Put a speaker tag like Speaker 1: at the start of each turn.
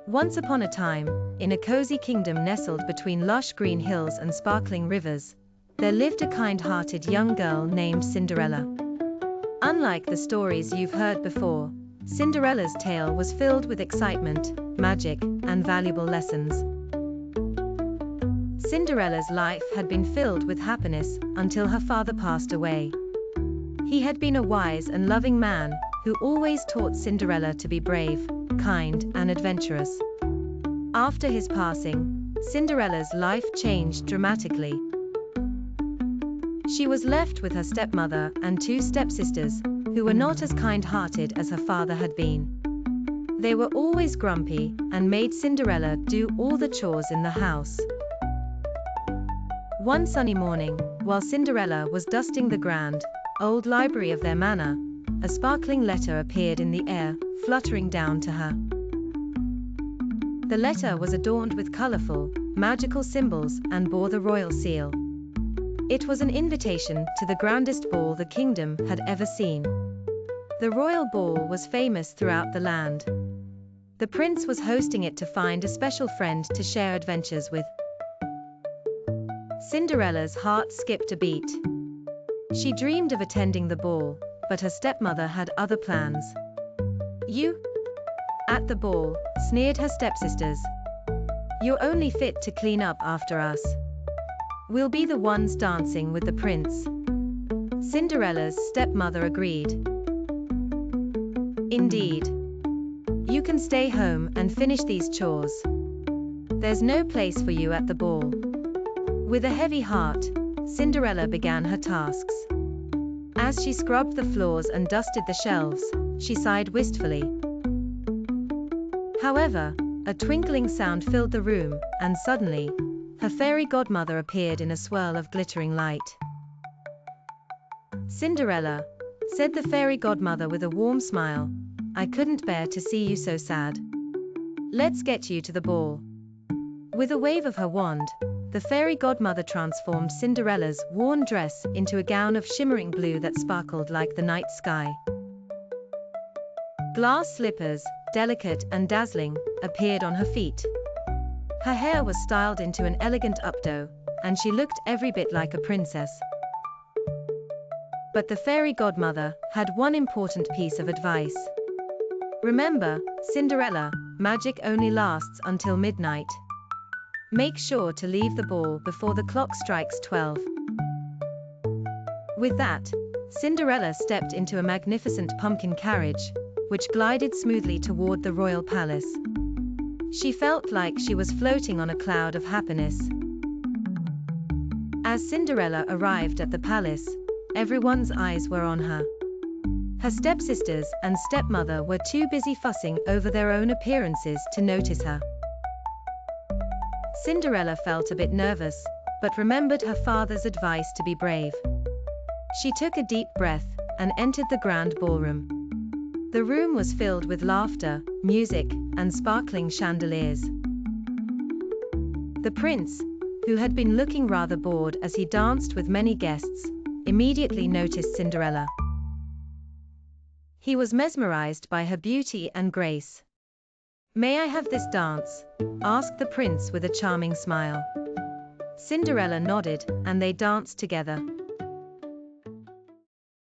Speaker 1: Once upon a time, in a cozy kingdom nestled between lush green hills and sparkling rivers, there lived a kind-hearted young girl named Cinderella. Unlike the stories you've heard before, Cinderella's tale was filled with excitement, magic, and valuable lessons. Cinderella's life had been filled with happiness until her father passed away. He had been a wise and loving man who always taught Cinderella to be brave, kind, and adventurous. After his passing, Cinderella's life changed dramatically. She was left with her stepmother and two stepsisters, who were not as kind-hearted as her father had been. They were always grumpy and made Cinderella do all the chores in the house. One sunny morning, while Cinderella was dusting the grand, old library of their manor, a sparkling letter appeared in the air, fluttering down to her. The letter was adorned with colorful, magical symbols and bore the royal seal. It was an invitation to the grandest ball the kingdom had ever seen. The royal ball was famous throughout the land. The prince was hosting it to find a special friend to share adventures with. Cinderella's heart skipped a beat. She dreamed of attending the ball, but her stepmother had other plans. "You? At the ball," sneered her stepsisters. "You're only fit to clean up after us. We'll be the ones dancing with the prince." Cinderella's stepmother agreed. "Indeed. You can stay home and finish these chores. There's no place for you at the ball." With a heavy heart, Cinderella began her tasks. As she scrubbed the floors and dusted the shelves, she sighed wistfully. However, a twinkling sound filled the room, and suddenly, her fairy godmother appeared in a swirl of glittering light. "Cinderella," said the fairy godmother with a warm smile, "I couldn't bear to see you so sad. Let's get you to the ball." With a wave of her wand, the fairy godmother transformed Cinderella's worn dress into a gown of shimmering blue that sparkled like the night sky. Glass slippers, delicate and dazzling, appeared on her feet. Her hair was styled into an elegant updo, and she looked every bit like a princess. But the fairy godmother had one important piece of advice. "Remember, Cinderella, magic only lasts until midnight. Make sure to leave the ball before the clock strikes 12. With that, Cinderella stepped into a magnificent pumpkin carriage, which glided smoothly toward the royal palace. She felt like she was floating on a cloud of happiness. As Cinderella arrived at the palace, everyone's eyes were on her. Her stepsisters and stepmother were too busy fussing over their own appearances to notice her. Cinderella felt a bit nervous, but remembered her father's advice to be brave. She took a deep breath and entered the grand ballroom. The room was filled with laughter, music, and sparkling chandeliers. The prince, who had been looking rather bored as he danced with many guests, immediately noticed Cinderella. He was mesmerized by her beauty and grace. "May I have this dance?" asked the prince with a charming smile. Cinderella nodded, and they danced together,